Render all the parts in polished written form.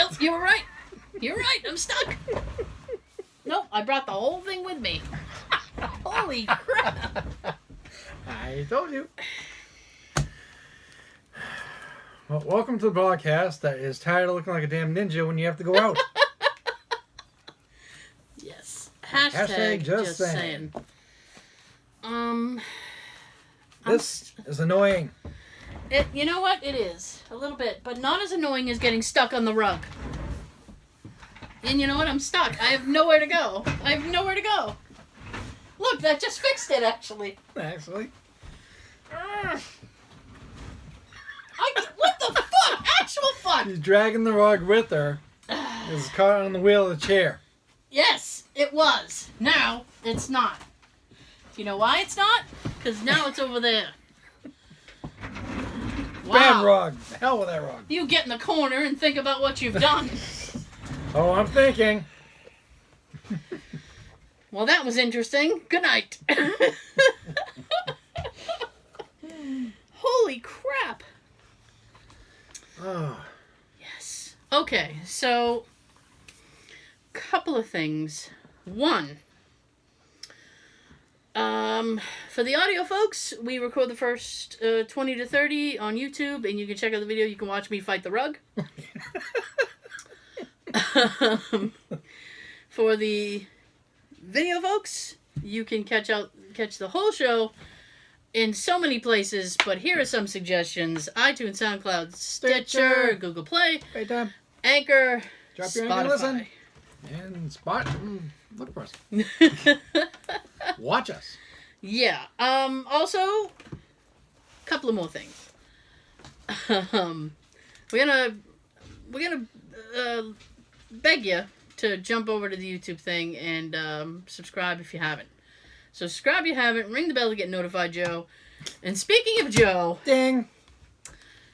Nope, you were right. You're right. I'm stuck. Nope, I brought the whole thing with me. Holy crap. I told you. Well, welcome to the broadcast that is tired of looking like a damn ninja when you have to go out. Yes. Hashtag just saying. This is annoying. You know what? It is. A little bit. But not as annoying as getting stuck on the rug. And you know what? I'm stuck. I have nowhere to go. Look, that just fixed it, actually. Actually. What the fuck? Actual fuck. She's dragging the rug with her. It's caught on the wheel of the chair. Yes, it was. Now, it's not. Do you know why it's not? Because now it's over there. Wow. Bad rug. The hell with that rug. You get in the corner and think about what you've done. Oh, I'm thinking. Well, that was interesting. Good night. Holy crap. Oh. Yes. Okay, so couple of things. One, for the audio folks, we record the first 20 to 30 on YouTube, and you can check out the video. You can watch me fight the rug. For the video folks, you can catch the whole show in so many places, but here are some suggestions: iTunes, SoundCloud, Stitcher, Google Play, Anchor, Drop your Spotify. Anchor, listen, and look for us. Watch us. Yeah. Also, couple of more things. We're gonna beg you to jump over to the YouTube thing and subscribe if you haven't. So subscribe if you haven't. Ring the bell to get notified, Joe. And speaking of Joe... Ding!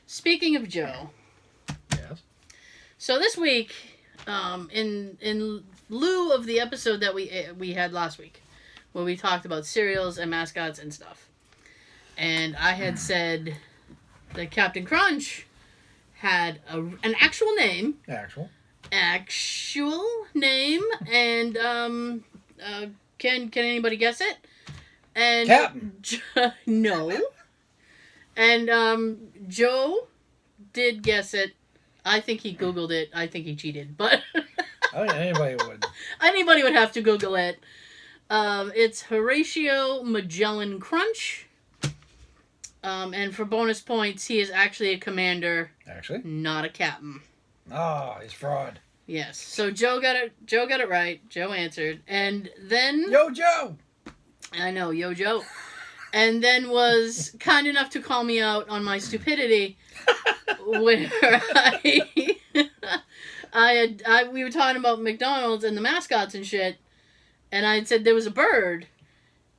Speaking of Joe... Yes? So this week, in lieu of the episode that we had last week, where we talked about cereals and mascots and stuff, and I had said that Captain Crunch had an actual name. Actual name, and can anybody guess it? And Captain. No. And Joe did guess it. I think he Googled it. I think he cheated, but I think anybody would. Anybody would have to Google it. It's Horatio Magellan Crunch. And for bonus points, he is actually a commander. Actually? Not a captain. Oh, he's fraud. Yes. So Joe got it right. Joe answered. And then... Yo, Joe! I know, yo, Joe. And then was kind enough to call me out on my stupidity where we were talking about McDonald's and the mascots and shit, and I had said there was a bird,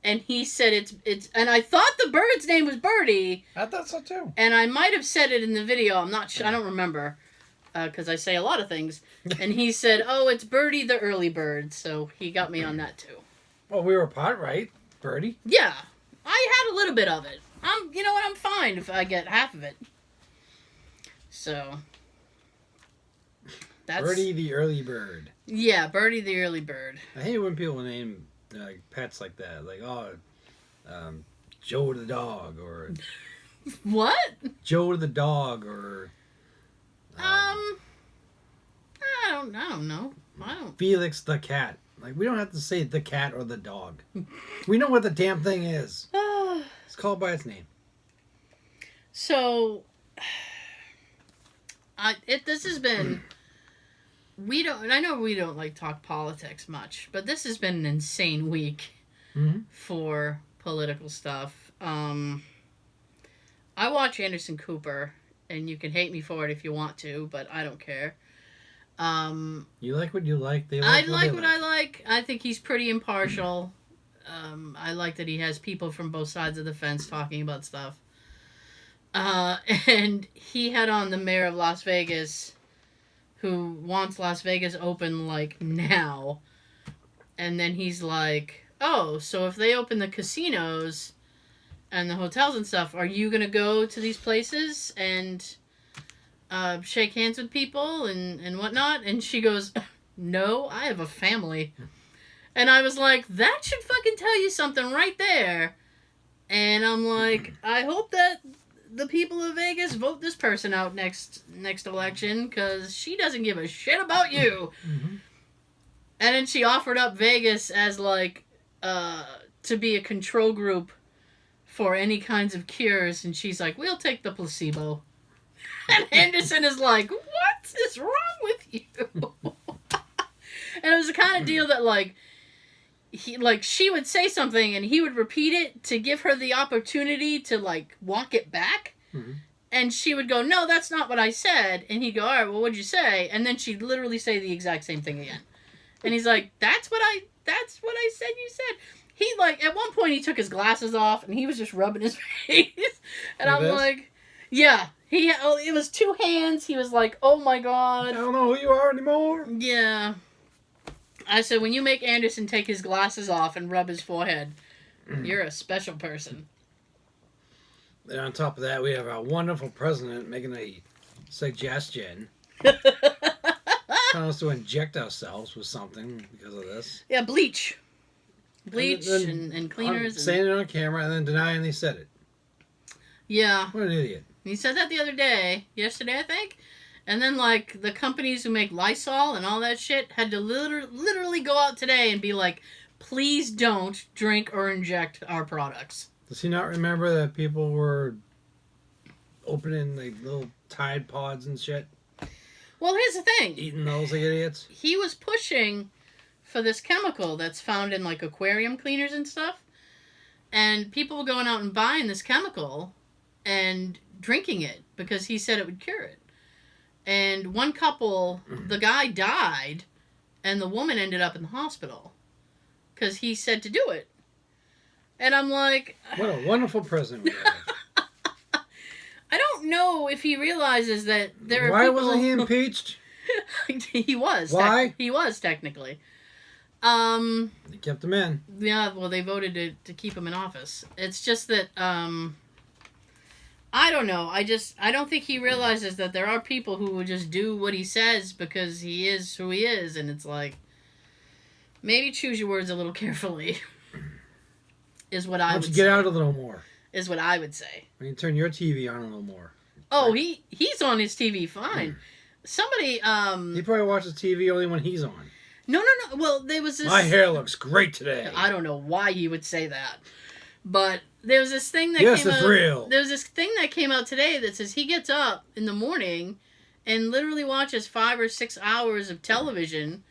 and he said it's and I thought the bird's name was Birdie. I thought so too. And I might have said it in the video. I'm not sure. I don't remember. Because I say a lot of things. And he said, oh, it's Birdie the early bird. So he got me on that too. Well, we were pot right, Birdie. Yeah. I had a little bit of it. You know what? I'm fine if I get half of it. So. That's... Birdie the early bird. Yeah, Birdie the early bird. I hate when people name pets like that. Like, Joe the dog, or... What? Joe the dog, or... I don't know. I don't. Felix the cat. Like, we don't have to say the cat or the dog. We know what the damn thing is. It's called by its name. So, this has been. I know we don't like talk politics much, but this has been an insane week for political stuff. I watch Anderson Cooper. And you can hate me for it if you want to, but I don't care. You like what you like. They like what I like. I think he's pretty impartial. I like that he has people from both sides of the fence talking about stuff. And he had on the mayor of Las Vegas, who wants Las Vegas open, like, now. And then he's like, oh, so if they open the casinos and the hotels and stuff, are you going to go to these places and shake hands with people and whatnot. And she goes, no, I have a family. And I was like, that should fucking tell you something right there. And I'm like, I hope that the people of Vegas vote this person out next election, because she doesn't give a shit about you. Mm-hmm. And then she offered up Vegas as like to be a control group for any kinds of cures, and she's like, we'll take the placebo. And Anderson is like, what is wrong with you? And it was the kind of deal that like she would say something and he would repeat it to give her the opportunity to like walk it back. Mm-hmm. And she would go, no, that's not what I said. And he'd go, all right, well, what'd you say? And then she'd literally say the exact same thing again. And he's like, that's what I said you said. He like, at one point he took his glasses off and he was just rubbing his face. And I'm like, yeah, it was two hands. He was like, oh my God. I don't know who you are anymore. Yeah. I said, when you make Anderson take his glasses off and rub his forehead, you're a special person. And on top of that, we have our wonderful president making a suggestion. Telling us to inject ourselves with something because of this. Yeah, bleach. Bleach and cleaners. Saying it on camera and then denying he said it. Yeah. What an idiot. He said that the other day. Yesterday, I think. And then, like, the companies who make Lysol and all that shit had to literally go out today and be like, please don't drink or inject our products. Does he not remember that people were opening like little Tide Pods and shit? Well, here's the thing. Eating those like idiots? He was pushing for this chemical that's found in, like, aquarium cleaners and stuff. And people were going out and buying this chemical and drinking it because he said it would cure it. And one couple, the guy died, and the woman ended up in the hospital because he said to do it. And I'm like... What a wonderful president we have. I don't know if he realizes that there are Why people... wasn't he impeached? He was. Why? He was, technically. They kept him in. Yeah, well, they voted to keep him in office. It's just that... I don't know. I don't think he realizes that there are people who will just do what he says because he is who he is, and it's like, maybe choose your words a little carefully. Is what I would say. Get out a little more. Is what I would say. When you turn your TV on a little more. Oh, he's on his TV fine. Somebody He probably watches TV only when he's on. No. Well, there was this. My hair looks great today. I don't know why he would say that. But there was this thing that yes, came it's out. real. There was this thing that came out today that says he gets up in the morning and literally watches 5 or 6 hours of television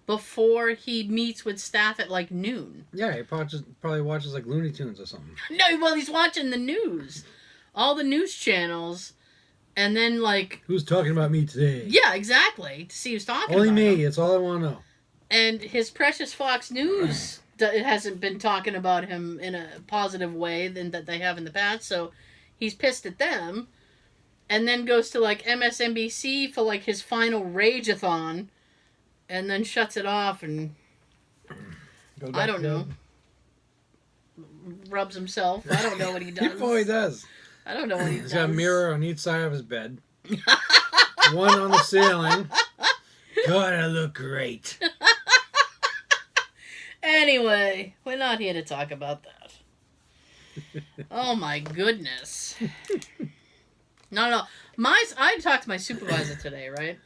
before he meets with staff at like noon. Yeah, he probably watches like Looney Tunes or something. No, well, he's watching the news. All the news channels. And then like... Who's talking about me today? Yeah, exactly. To see who's talking Only about me. him. That's all I want to know. And his precious Fox News... It hasn't been talking about him in a positive way than that they have in the past, so he's pissed at them, and then goes to like MSNBC for like his final rage-a-thon, and then shuts it off and I don't know, rubs himself. I don't know what he does. He probably does. I don't know what he does. He's got a mirror on each side of his bed, one on the ceiling. God, I look great. Anyway, we're not here to talk about that. Oh my goodness. No. I talked to my supervisor today, right?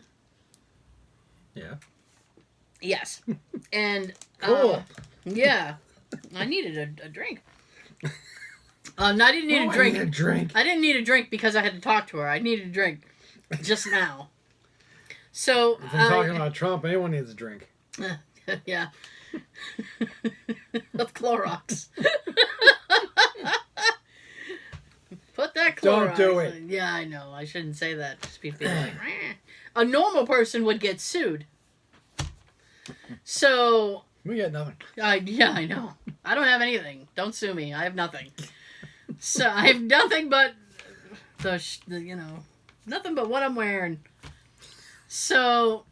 Yeah. Yes. And cool. Yeah. I needed a drink. I didn't need a drink. I need a drink. I didn't need a drink because I had to talk to her. I needed a drink just now. So if I'm talking about Trump, anyone needs a drink. Yeah. Of Clorox. Put that Clorox. Don't do it. Yeah, I know. I shouldn't say that. Just people like, meh. A normal person would get sued. So. We got nothing. Yeah, I know. I don't have anything. Don't sue me. I have nothing. So I have nothing but nothing but what I'm wearing. So.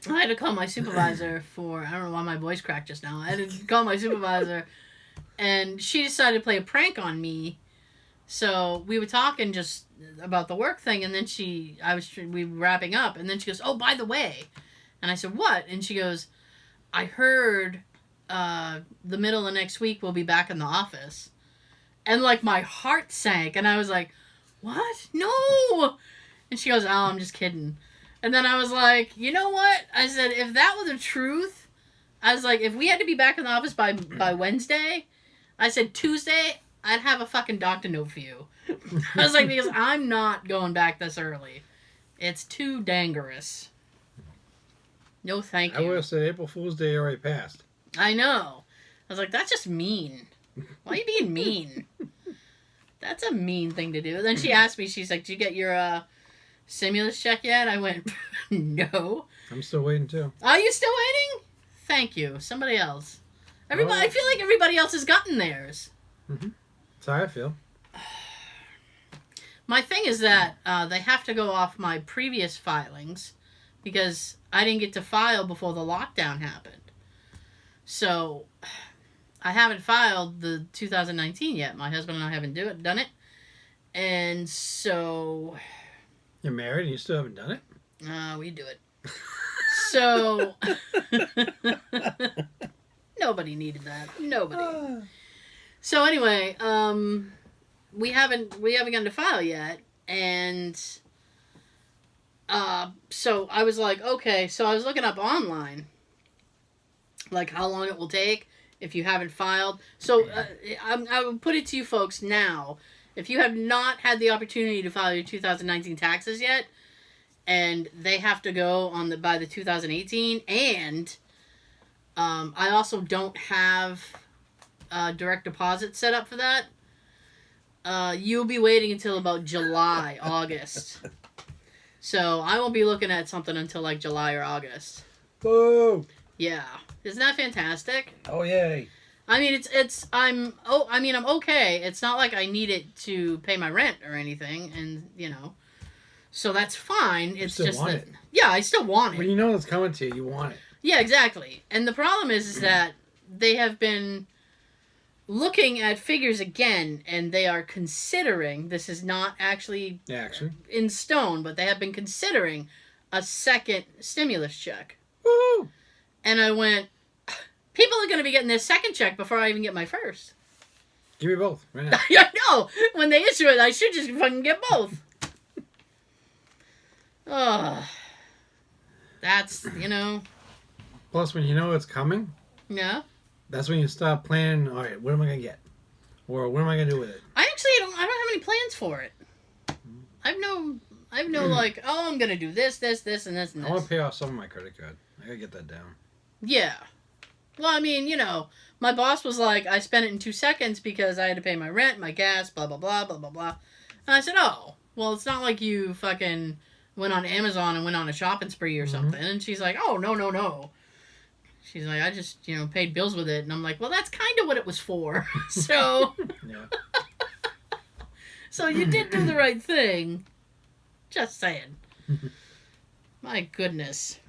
I had to call my supervisor I don't know why my voice cracked just now. I had to call my supervisor, and she decided to play a prank on me So we were talking just about the work thing, and then we were wrapping up, and then she goes, "Oh, by the way," and I said, "What?" And she goes, "I heard the middle of next week we'll be back in the office," and like my heart sank, and I was like, "What? No!" And she goes, "Oh, I'm just kidding." And then I was like, "You know what?" I said, "If that were the truth," I was like, "if we had to be back in the office by Wednesday," I said, "Tuesday, I'd have a fucking doctor note for you." I was like, because I'm not going back this early. It's too dangerous. No, thank you. I would have said April Fool's Day already passed. I know. I was like, that's just mean. Why are you being mean? That's a mean thing to do. Then she asked me, she's like, "Did you get your stimulus check yet?" I went, "No." I'm still waiting too. Are you still waiting? Thank you. Somebody else. Everybody. I feel like everybody else has gotten theirs. Mm-hmm. That's how I feel. My thing is that they have to go off my previous filings because I didn't get to file before the lockdown happened. So I haven't filed the 2019 yet. My husband and I haven't done it. And so... You're married and you still haven't done it? We do it. So... Nobody needed that. Nobody. So anyway, we haven't gotten to file yet, and so I was like, okay. So I was looking up online, like how long it will take if you haven't filed. So I will put it to you folks now: if you have not had the opportunity to file your 2019 taxes yet, and they have to go by the 2018, and I also don't have direct deposit set up for that. You'll be waiting until about July, August. So I won't be looking at something until like July or August. Boo! Yeah, isn't that fantastic? Oh yay! I mean, I'm okay. It's not like I need it to pay my rent or anything, and so that's fine. It's still just want that it. yeah, I still want it. When you know it's coming to you, you want it. Yeah, exactly. And the problem is that they have been looking at figures again, and they are considering, this is not actually in stone, but they have been considering a second stimulus check. Woo! And I went, people are going to be getting their second check before I even get my first. Give me both right now. I know. When they issue it, I should just fucking get both. Oh, that's, Plus, when you know it's coming, yeah. that's when you stop planning. All right, what am I gonna get, or what am I gonna do with it? I don't have any plans for it. I've no like, oh, I'm gonna do this, and this, and this. I want to pay off some of my credit card. I gotta get that down. Yeah. Well, I mean, my boss was like, I spent it in 2 seconds because I had to pay my rent, my gas, blah blah blah blah blah blah. And I said, oh, well, it's not like you fucking went on Amazon and went on a shopping spree or something. And she's like, oh, no. She's like, I just, paid bills with it. And I'm like, well, that's kind of what it was for. So, Yeah. So you did do the right thing. Just saying. My goodness.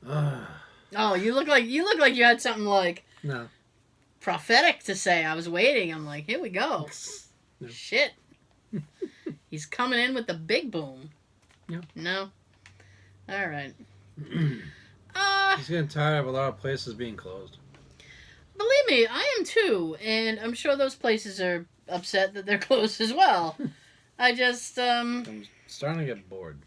Oh, you look like you had something like No. prophetic to say. I was waiting. I'm like, here we go. No. Shit. He's coming in with the big boom. Yeah. No? All right. He's getting tired of a lot of places being closed. Believe me, I am too, and I'm sure those places are upset that they're closed as well. I just, I'm starting to get bored.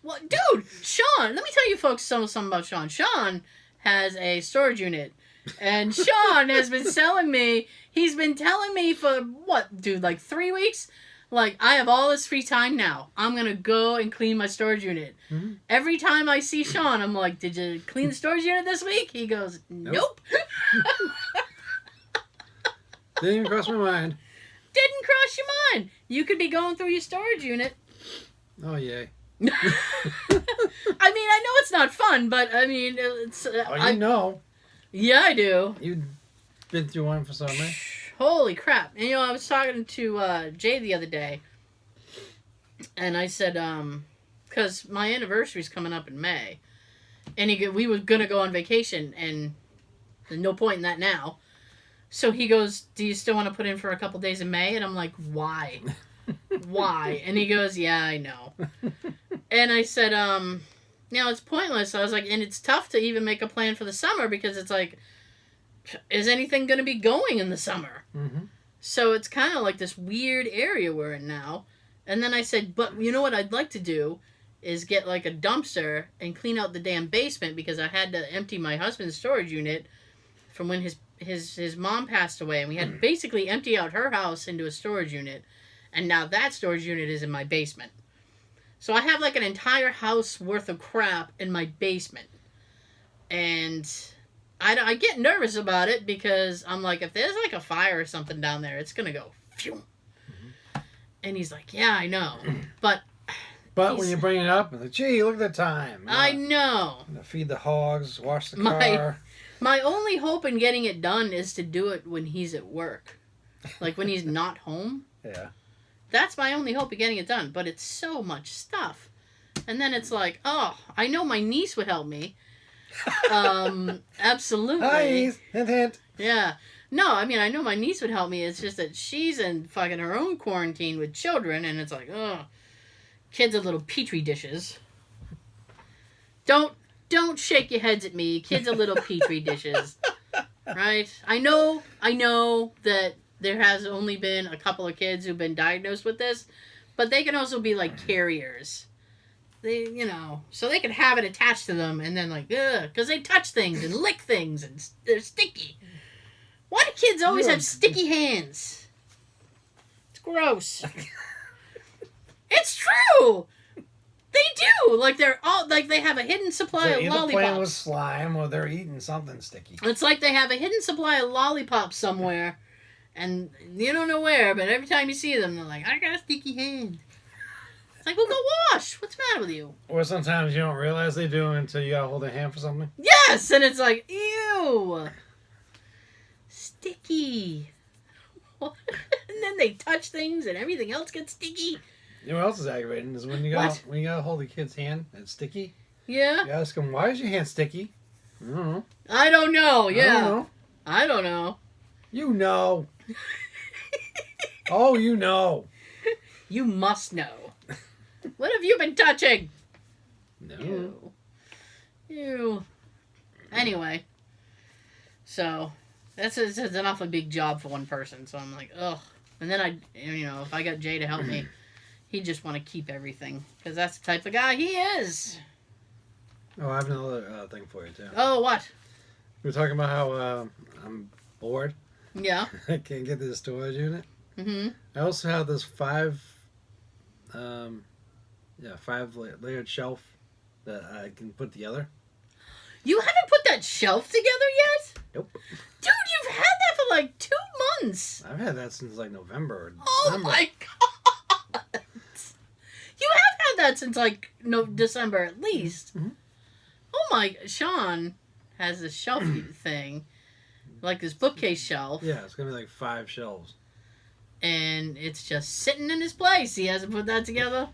Well, dude, Sean, let me tell you folks something about Sean. Sean has a storage unit, and Sean has been he's been telling me for, what, dude, like 3 weeks? Like, I have all this free time now. I'm going to go and clean my storage unit. Mm-hmm. Every time I see Sean, I'm like, did you clean the storage unit this week? He goes, nope. Didn't even cross my mind. Didn't cross your mind. You could be going through your storage unit. Oh, yay. I mean, I know it's not fun, but I mean, it's... know. Yeah, I do. You've been through one for summer. Holy crap. And, I was talking to Jay the other day, and I said, because my anniversary's coming up in May, and we were going to go on vacation, and there's no point in that now. So he goes, do you still want to put in for a couple days in May? And I'm like, why? Why? And he goes, yeah, I know. And I said, it's pointless. I was like, and it's tough to even make a plan for the summer because it's like, is anything going to be going in the summer? Mm-hmm. So it's kind of like this weird area we're in now. And then I said, but you know what I'd like to do is get like a dumpster and clean out the damn basement because I had to empty my husband's storage unit from when his mom passed away. And we had to basically empty out her house into a storage unit. And now that storage unit is in my basement. So I have like an entire house worth of crap in my basement. And I get nervous about it because I'm like, if there's like a fire or something down there, it's going to go phew. Mm-hmm. And he's like, yeah, I know. But when you bring it up, it's like, gee, look at the time. I know. Feed the hogs, wash the car. My only hope in getting it done is to do it when he's at work. Like when he's not home. Yeah. That's my only hope of getting it done. But it's so much stuff. And then it's like, oh, I know my niece would help me. Absolutely. Hi, niece. Hint, hint. Yeah. No, I mean, I know my niece would help me. It's just that she's in fucking her own quarantine with children. And it's like, oh, kids are little petri dishes. Don't shake your heads at me. Kids are little petri dishes. Right? I know that there has only been a couple of kids who've been diagnosed with this, but they can also be like carriers. They, so they can have it attached to them and then like, ugh, because they touch things and lick things and they're sticky. Why do kids always have sticky hands? It's gross. It's true. They do. Like they're all like they have a hidden supply of lollipops. They're playing with slime or they're eating something sticky. It's like they have a hidden supply of lollipops somewhere. And you don't know where, but every time you see them, they're like, I got a sticky hand. It's like, well, go wash. What's the matter with you? Or sometimes you don't realize they do until you gotta hold their hand for something. Yes! And it's like, ew. Sticky. And then they touch things and everything else gets sticky. You know what else is aggravating is when you gotta hold a kid's hand and it's sticky. Yeah. You ask them, why is your hand sticky? I don't know. I don't know. Yeah. I don't know. You know. Oh, you know. You must know. What have you been touching? No. Ew. Anyway. So, it's an awfully big job for one person. So I'm like, ugh. And then if I got Jay to help me, he'd just want to keep everything. Because that's the type of guy he is. Oh, I have another thing for you, too. Oh, what? We were talking about how I'm bored. Yeah. I can't get to the storage unit. Mm-hmm. I also have this 5-layered shelf that I can put together. You haven't put that shelf together yet? Nope. Dude, you've had that for like 2 months. I've had that since like November or December. Oh my god. You have had that since like December at least. Mm-hmm. Oh my, Sean has this shelf thing. Like this bookcase shelf. Yeah, it's going to be like 5 shelves. And it's just sitting in his place. He hasn't put that together.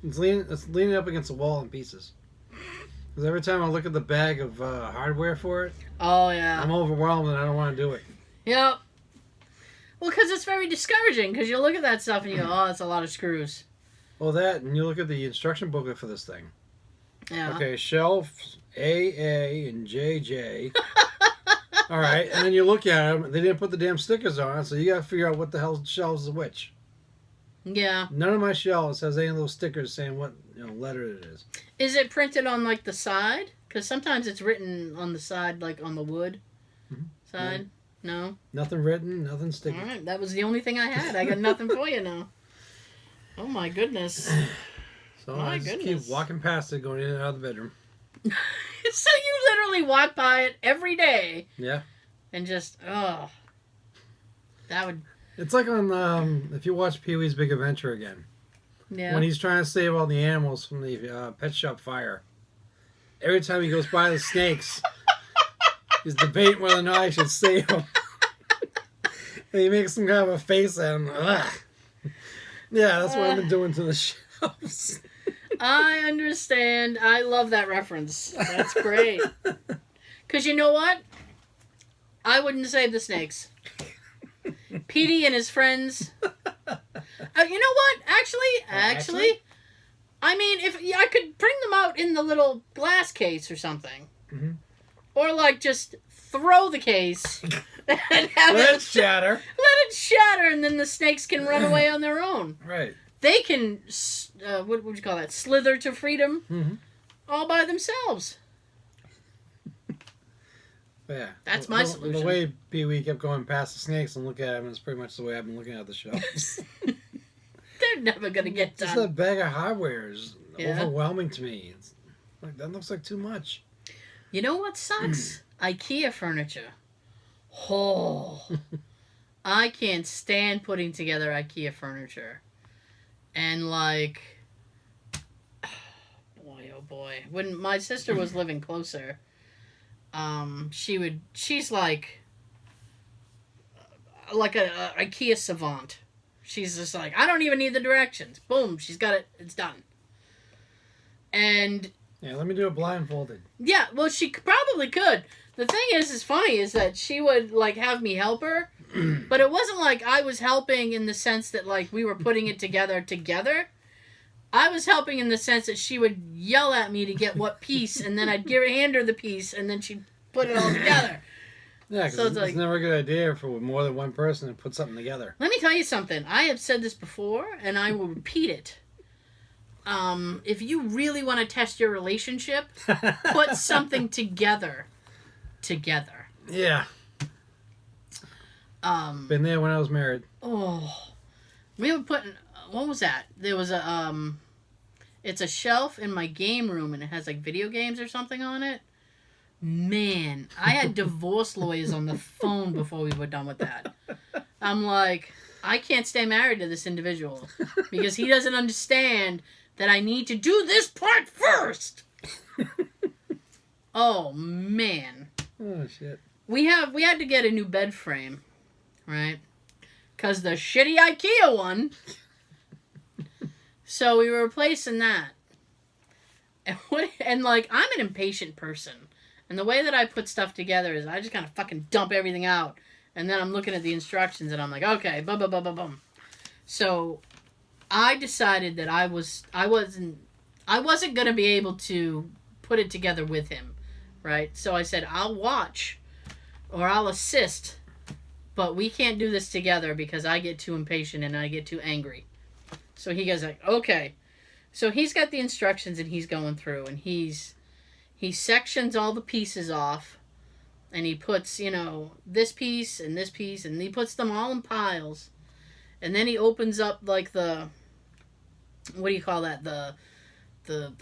It's leaning up against the wall in pieces. Because every time I look at the bag of hardware for it, oh yeah, I'm overwhelmed and I don't want to do it. Yep. Well, because it's very discouraging. Because you look at that stuff and you go, oh, that's a lot of screws. Well, that, and you look at the instruction booklet for this thing. Yeah. Okay, shelf AA and JJ. All right, and then you look at them. They didn't put the damn stickers on, so you got to figure out what the hell shelves is which. Yeah. None of my shelves has any of those stickers saying what letter it is. Is it printed on like the side? Because sometimes it's written on the side, like on the wood side. No. Nothing written, nothing sticky. All right, that was the only thing I had. I got nothing for you now. Oh my goodness. So I just keep walking past it, going in and out of the bedroom. So you literally walk by it every day. Yeah. And just, that would... It's like on, if you watch Pee-wee's Big Adventure again. Yeah. When he's trying to save all the animals from the pet shop fire. Every time he goes by the snakes, he's debating whether or not I should save them. And he makes some kind of a face at him. Ugh. Yeah, that's what I've been doing to the shelves. I understand. I love that reference. That's great. Because you know what? I wouldn't save the snakes. Petey and his friends. You know what? Actually, I mean, if I could bring them out in the little glass case or something, or like just throw the case and have let it shatter. Let it shatter, and then the snakes can run away on their own. Right. They can, what would you call that? Slither to freedom, all by themselves. Yeah. That's my solution. The way Pee-wee kept going past the snakes and looking at them is pretty much the way I've been looking at the show. They're never going to get done. Just that bag of hardware is overwhelming to me. It's like, that looks like too much. You know what sucks? IKEA furniture. Oh. I can't stand putting together IKEA furniture. And like, boy, oh boy. When my sister was living closer, she's like a IKEA savant. She's just like, I don't even need the directions. Boom, she's got it. It's done. And yeah, let me do it blindfolded. Yeah, well, she probably could. The thing is funny is that she would like have me help her, but it wasn't like I was helping in the sense that like we were putting it together. I was helping in the sense that she would yell at me to get what piece, and then I'd hand her the piece, and then she'd put it all together. Yeah, because it's never a good idea for more than one person to put something together. Let me tell you something. I have said this before, and I will repeat it. If you really want to test your relationship, put something together. Yeah. Been there when I was married. Oh. We were putting... What was that? There was a... It's a shelf in my game room, and it has, like, video games or something on it. Man, I had divorce lawyers on the phone before we were done with that. I'm like, I can't stay married to this individual because he doesn't understand that I need to do this part first. Oh, man. Oh, shit. We had to get a new bed frame, right? Because the shitty IKEA one. So we were replacing that. And like, I'm an impatient person. And the way that I put stuff together is I just kind of fucking dump everything out. And then I'm looking at the instructions and I'm like, okay, bum, bum, bum, bum, bum. So I decided that I wasn't going to be able to put it together with him, right? So I said, I'll watch or I'll assist, but we can't do this together because I get too impatient and I get too angry. So he goes like, okay. So he's got the instructions and he's going through and he sections all the pieces off and he puts, this piece and he puts them all in piles. And then he opens up like the, what do you call that? The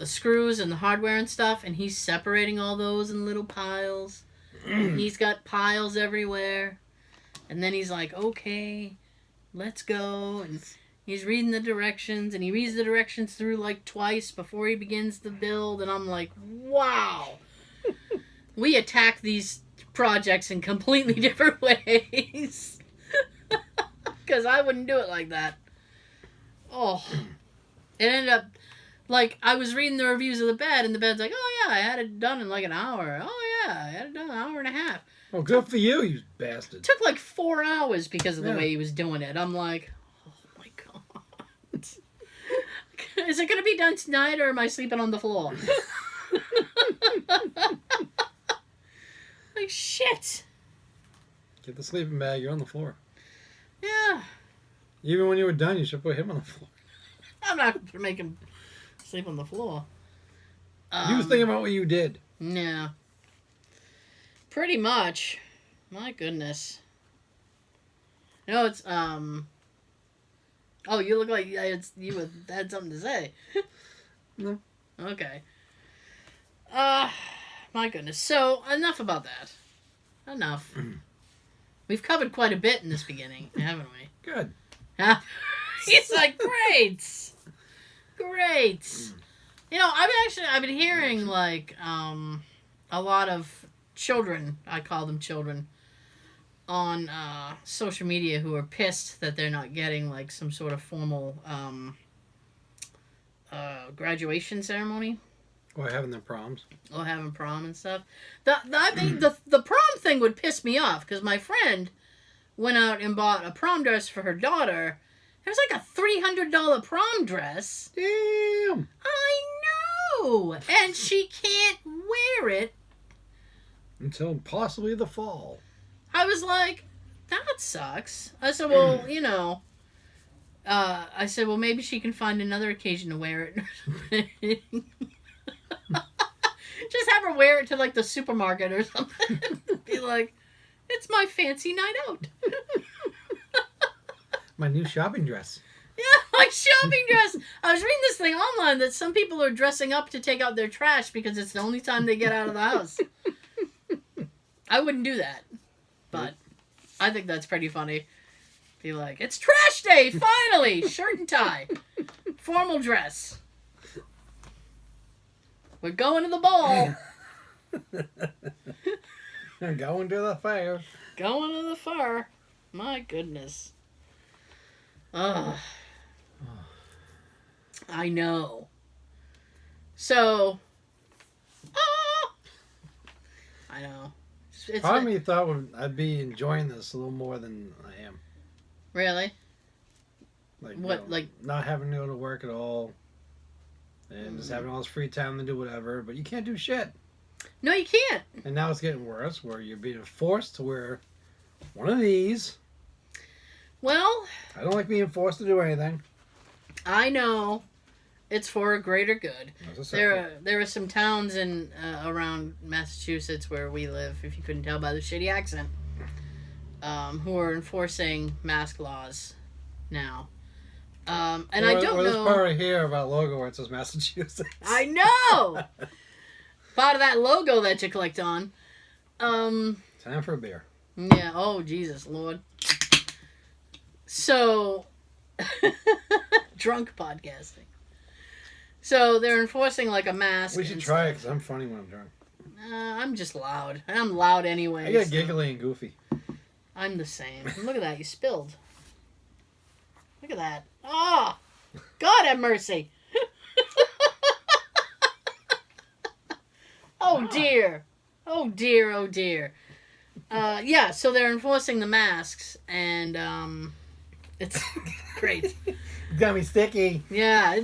screws and the hardware and stuff, and he's separating all those in little piles. He's got piles everywhere. And then he's like, okay, let's go. And he's reading the directions, and he reads the directions through like twice before he begins the build. And I'm like, wow. We attack these projects in completely different ways. Because I wouldn't do it like that. Oh. It ended up, like, I was reading the reviews of the bed, and the bed's like, oh, yeah, I had it done in like an hour. Oh, yeah, I had it done in an hour and a half. Oh, good for you bastard. It took like 4 hours because of the way he was doing it. I'm like, oh, my God. Is it going to be done tonight, or am I sleeping on the floor? Like, shit. Get the sleeping bag, you're on the floor. Yeah. Even when you were done, you should put him on the floor. I'm not going to make him sleep on the floor. You was thinking about what you did. Yeah. Pretty much. My goodness. It's, oh, you look like you had something to say. No. Okay. My goodness. So, enough about that. Enough. We've covered quite a bit in this beginning, haven't we? Good. He's like, great. I've been hearing like a lot of children, I call them children, on social media who are pissed that they're not getting like some sort of formal graduation ceremony. Or having their proms. Or having prom and stuff. I mean, the prom thing would piss me off because my friend went out and bought a prom dress for her daughter. It was like a $300 prom dress. Damn. I know. And she can't wear it. Until possibly the fall. I was like, that sucks. I said, well, you know. I said, well, maybe she can find another occasion to wear it. Just have her wear it to, like, the supermarket or something. Be like, it's my fancy night out. My new shopping dress. Yeah, my shopping dress. I was reading this thing online that some people are dressing up to take out their trash because it's the only time they get out of the house. I wouldn't do that. But I think that's pretty funny. Be like, it's trash day, finally! Shirt and tie. Formal dress. We're going to the ball. Going to the fair. Going to the fair. My goodness. Ugh. I know. So. I know. It's Part of me thought I'd be enjoying this a little more than I am. Really? Like, what, you know, like not having to go to work at all, and just having all this free time to do whatever. But you can't do shit. No, you can't. And now it's getting worse, where you're being forced to wear one of these. Well, I don't like being forced to do anything. I know. It's for a greater good. There are some towns in around Massachusetts where we live, if you couldn't tell by the shitty accent, who are enforcing mask laws now. And I don't know. There's part right here about logo where it says Massachusetts. I know. Part of that logo that you clicked on. Time for a beer. Yeah. Oh Jesus Lord. So, drunk podcasting. So they're enforcing like a mask. We should try it because I'm funny when I'm drunk. I'm just loud. I'm loud anyway. I get giggly and goofy. I'm the same. Look at that. You spilled. Look at that. Oh, God have mercy. Oh, dear. Oh, dear. Oh, dear. Yeah, so they're enforcing the masks, and it's great. It's got me sticky. Yeah,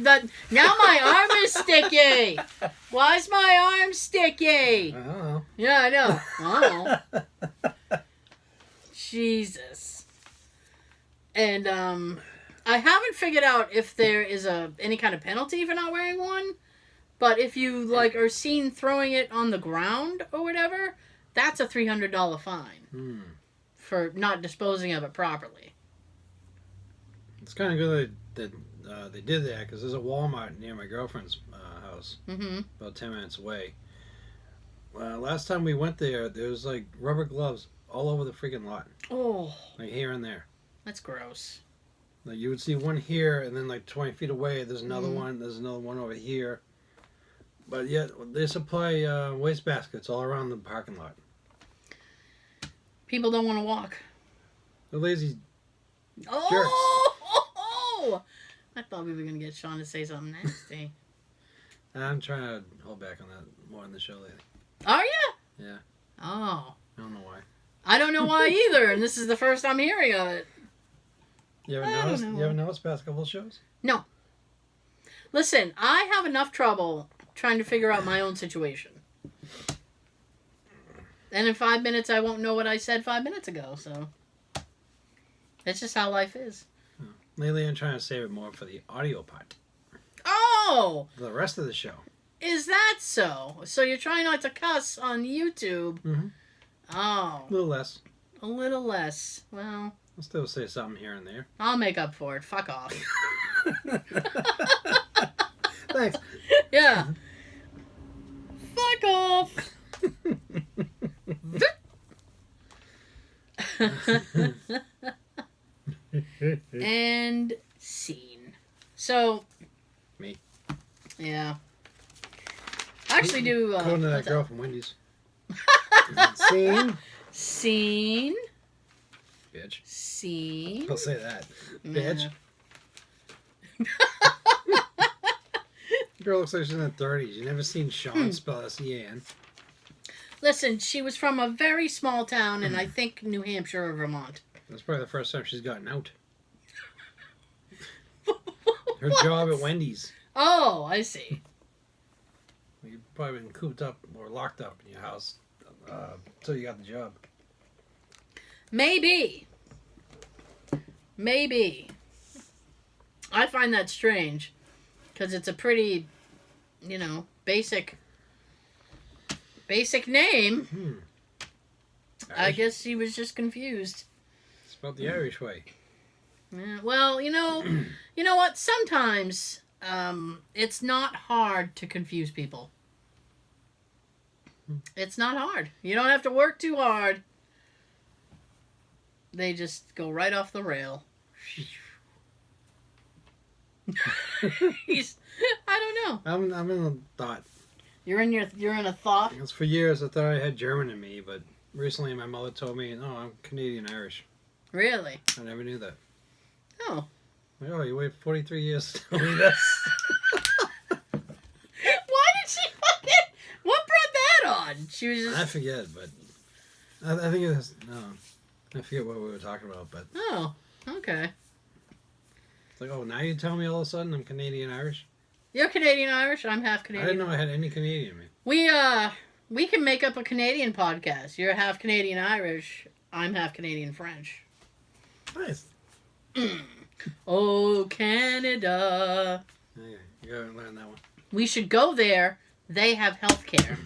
now my arm is sticky. Why is my arm sticky? I don't know. Yeah, I know. Oh. Jesus. And I haven't figured out if there is any kind of penalty for not wearing one. But if you like are seen throwing it on the ground or whatever, that's a $300 fine for not disposing of it properly. It's kind of good that they did that because there's a Walmart near my girlfriend's house, about 10 minutes away. Last time we went there was like rubber gloves all over the freaking lot. Oh. Like here and there. That's gross. Like you would see one here, and then like 20 feet away, there's another one. There's another one over here. But yet they supply waste baskets all around the parking lot. People don't want to walk. They're lazy jerks. Oh! I thought we were going to get Sean to say something nasty. I'm trying to hold back on that more in the show lately. Are you? Yeah. Oh. I don't know why. I don't know why either, and this is the first I'm hearing of it. You ever noticed past couple of shows? No. Listen, I have enough trouble trying to figure out my own situation. And in 5 minutes, I won't know what I said 5 minutes ago, so... That's just how life is. Lately, I'm trying to save it more for the audio part. Oh! For the rest of the show. Is that so? So you're trying not to cuss on YouTube? Mm-hmm. Oh. A little less. A little less. Well... I'll still say something here and there. I'll make up for it. Fuck off. Thanks. Yeah. Fuck off. And scene. So. Me. Yeah. I actually do. Going to that girl from Wendy's. Scene. Scene. Bitch. Scene. I'll say that. Bitch. girl looks like she's in her 30s. You never seen Sean spell S-E-A-N. Listen, she was from a very small town in, I think, New Hampshire or Vermont. That's probably the first time she's gotten out. Her job at Wendy's. Oh, I see. You've probably been cooped up or locked up in your house until you got the job. Maybe. I find that strange. Because it's a pretty, basic name. I guess she was just confused. It's about the Irish way. Yeah, well, you know what? Sometimes it's not hard to confuse people. It's not hard. You don't have to work too hard. They just go right off the rail. I don't know. I'm in a thought. You're in a thought? Because for years I thought I had German in me, but recently my mother told me, no, I'm Canadian-Irish. Really? I never knew that. Oh. Like, oh, you waited 43 years to tell me this. Why did she fucking... What brought that on? She was just... I forget, but... I think it was... No. I forget what we were talking about, but... Oh, okay. It's like, oh, now you tell me all of a sudden I'm Canadian-Irish? You're Canadian-Irish? I'm half Canadian. I didn't know I had any Canadian in me. We can make up a Canadian podcast. You're half Canadian-Irish. I'm half Canadian-French. Nice. Oh, Canada. Okay, you gotta learn that one. We should go there. They have health care.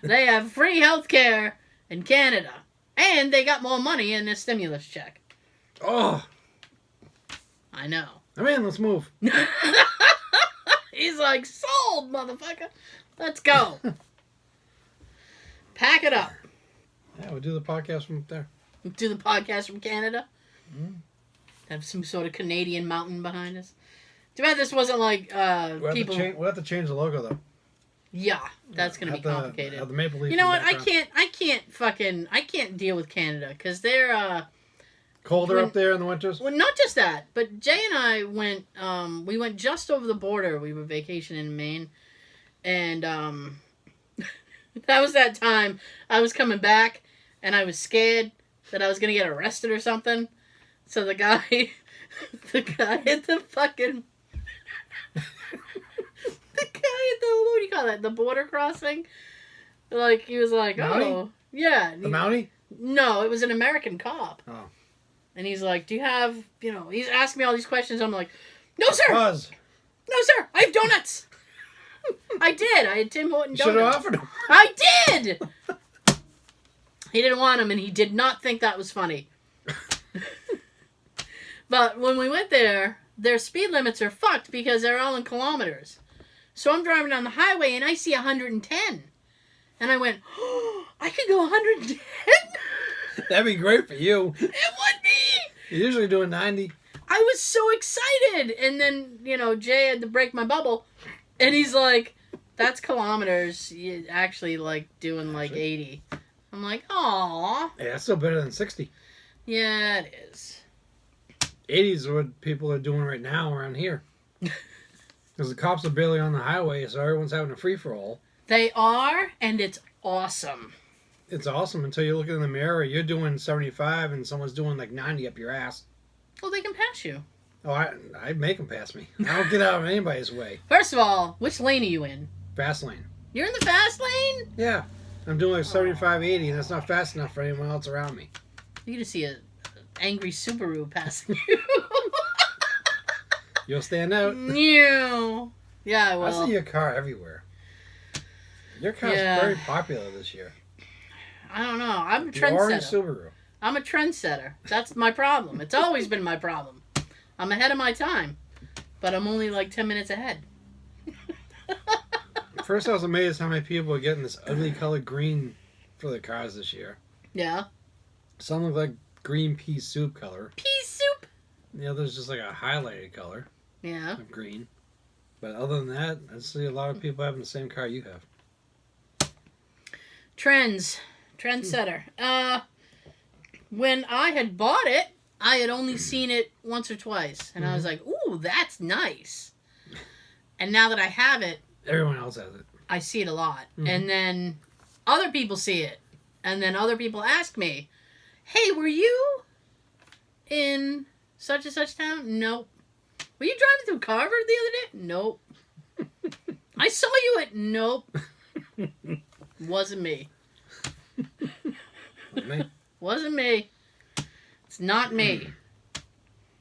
They have free health care in Canada. And they got more money in their stimulus check. Oh! I know. I'm in, let's move. He's like, sold, motherfucker. Let's go. Pack it up. Yeah, we'll do the podcast from up there. Do the podcast from Canada. Mm. Have some sort of Canadian mountain behind us. Too bad this wasn't like people. We'll have to change the logo though. Yeah, that's gonna be complicated. The maple leaf. You know what? I can't deal with Canada because they're colder up there in the winters. Well, not just that, but Jay and I went. We went just over the border. We were vacationing in Maine, and that was that time I was coming back, and I was scared that I was gonna get arrested or something. So the guy at the fucking. The guy at the, what do you call that? The border crossing? Like, he was like, Mountie? oh. Yeah. The Mountie? No, it was an American cop. Oh. And he's like, do you have, he's asking me all these questions. I'm like, no, sir. Buzz. No, sir. I have donuts. I did. I had Tim Horton donuts. You should have offered them. I did. He didn't want them, and he did not think that was funny. But when we went there, their speed limits are fucked because they're all in kilometers. So I'm driving down the highway and I see 110. And I went, oh, I could go 110? That'd be great for you. It would be! You're usually doing 90. I was so excited. And then, Jay had to break my bubble. And he's like, that's kilometers. You're actually, doing, 80. I'm like, aw. Yeah, that's still better than 60. Yeah, it is. 80 is what people are doing right now around here. Because the cops are barely on the highway, so everyone's having a free-for-all. They are, and it's awesome. It's awesome until you look in the mirror, you're doing 75 and someone's doing 90 up your ass. Well, they can pass you. Oh, I'd make them pass me. I don't get out of anybody's way. First of all, which lane are you in? Fast lane. You're in the fast lane? Yeah. I'm doing 75, 80, and that's not fast enough for anyone else around me. You're going to see an angry Subaru passing you. You'll stand out. No. Yeah, I will. I see your car everywhere. Your car's very popular this year. I don't know. I'm a the orange trendsetter. Subaru. I'm a trendsetter. That's my problem. It's always been my problem. I'm ahead of my time. But I'm only 10 minutes ahead. At first I was amazed how many people are getting this ugly colored green for their cars this year. Yeah. Some look like green pea soup color. Pea soup? The other's just a highlighted color. Yeah. Of green. But other than that, I see a lot of people having the same car you have. Trendsetter. When I had bought it, I had only seen it once or twice. And I was like, ooh, that's nice. And now that I have it, everyone else has it. I see it a lot. Mm-hmm. And then other people see it. And then other people ask me, hey, were you in such and such town? Nope. Were you driving through Carver the other day? Nope. I saw you at... Nope. Wasn't me. Wasn't me. It's not me.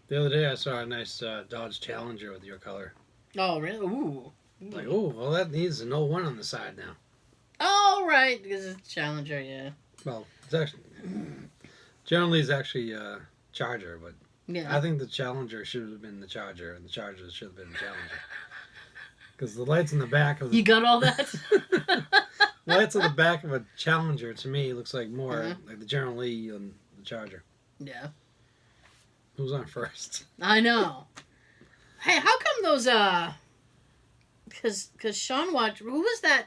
The other day I saw a nice Dodge Challenger with your color. Oh, really? Ooh. Like, oh, well, that needs an 01 on the side now. Oh, right. Because it's Challenger, yeah. Well, it's actually... Generally, it's actually Charger, but yeah. I think the Challenger should have been the Charger, and the Charger should have been the Challenger. Because the lights in the back of the... You got all that? Lights on the back of a Challenger, to me, looks like more like the General Lee and the Charger. Yeah. Who's on first? I know. Hey, how come those, Because Sean watched... Who was that?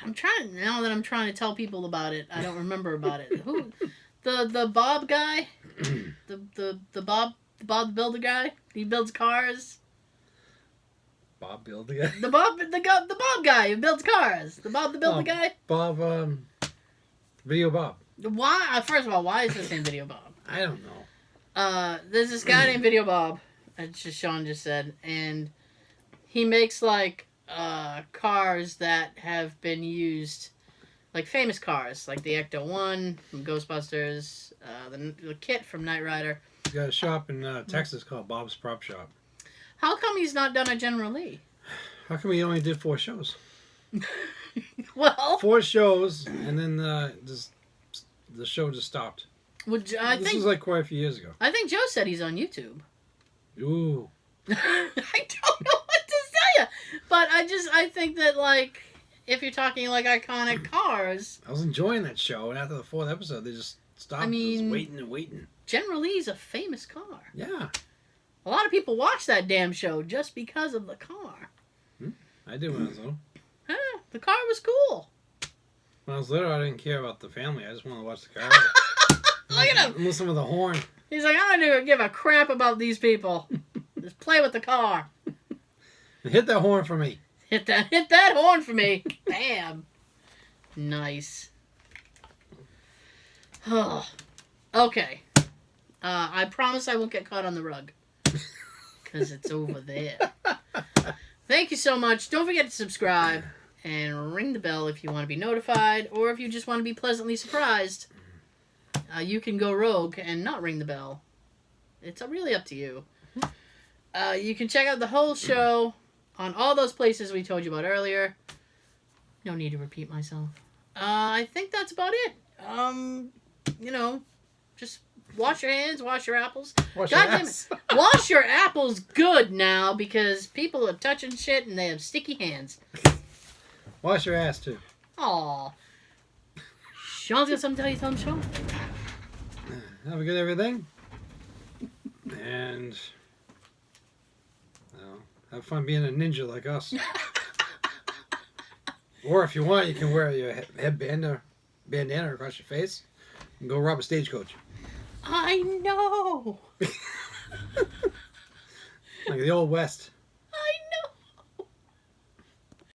I'm trying to tell people about it, I don't remember about it. Who... The Bob guy? the Bob the Builder guy? He builds cars. Bob Builder guy? The Bob guy who builds cars. The Bob the Builder guy? Bob, Video Bob. Why? First of all, why is his name Video Bob? I don't know. There's this guy named Video Bob, as Sean just said, and he makes, like, cars that have been used, like famous cars, like the Ecto-1 from Ghostbusters, the Kit from Knight Rider. He's got a shop in Texas called Bob's Prop Shop. How come he's not done a General Lee? How come he only did 4 shows? Well... 4 shows, and then the show just stopped. This was like quite a few years ago. I think Joe said he's on YouTube. Ooh. I don't know what to tell you. But I think that, like, if you're talking, like, iconic cars... I was enjoying that show, and after the 4th episode, they just stopped. I mean... Just waiting and waiting. General Lee's a famous car. Yeah. A lot of people watch that damn show just because of the car. I did when I was little. The car was cool. When I was little, I didn't care about the family. I just wanted to watch the car. Look at him. Listen with the horn. He's like, I don't give a crap about these people. Just play with the car. Hit that horn for me. Hit that horn for me. Bam. Nice. Oh. Okay. I promise I won't get caught on the rug. Because it's over there. Thank you so much. Don't forget to subscribe and ring the bell if you want to be notified, or if you just want to be pleasantly surprised. You can go rogue and not ring the bell. It's really up to you. You can check out the whole show on all those places we told you about earlier. No need to repeat myself. I think that's about it. Just wash your hands, wash your apples. Wash your ass. Wash your apples good now, because people are touching shit and they have sticky hands. Wash your ass too. Aw. Sean's got something to tell you, Sean. Have a good everything. And have fun being a ninja like us. Or if you want, you can wear your headband or bandana across your face and go rob a stagecoach. I know. Like the old West.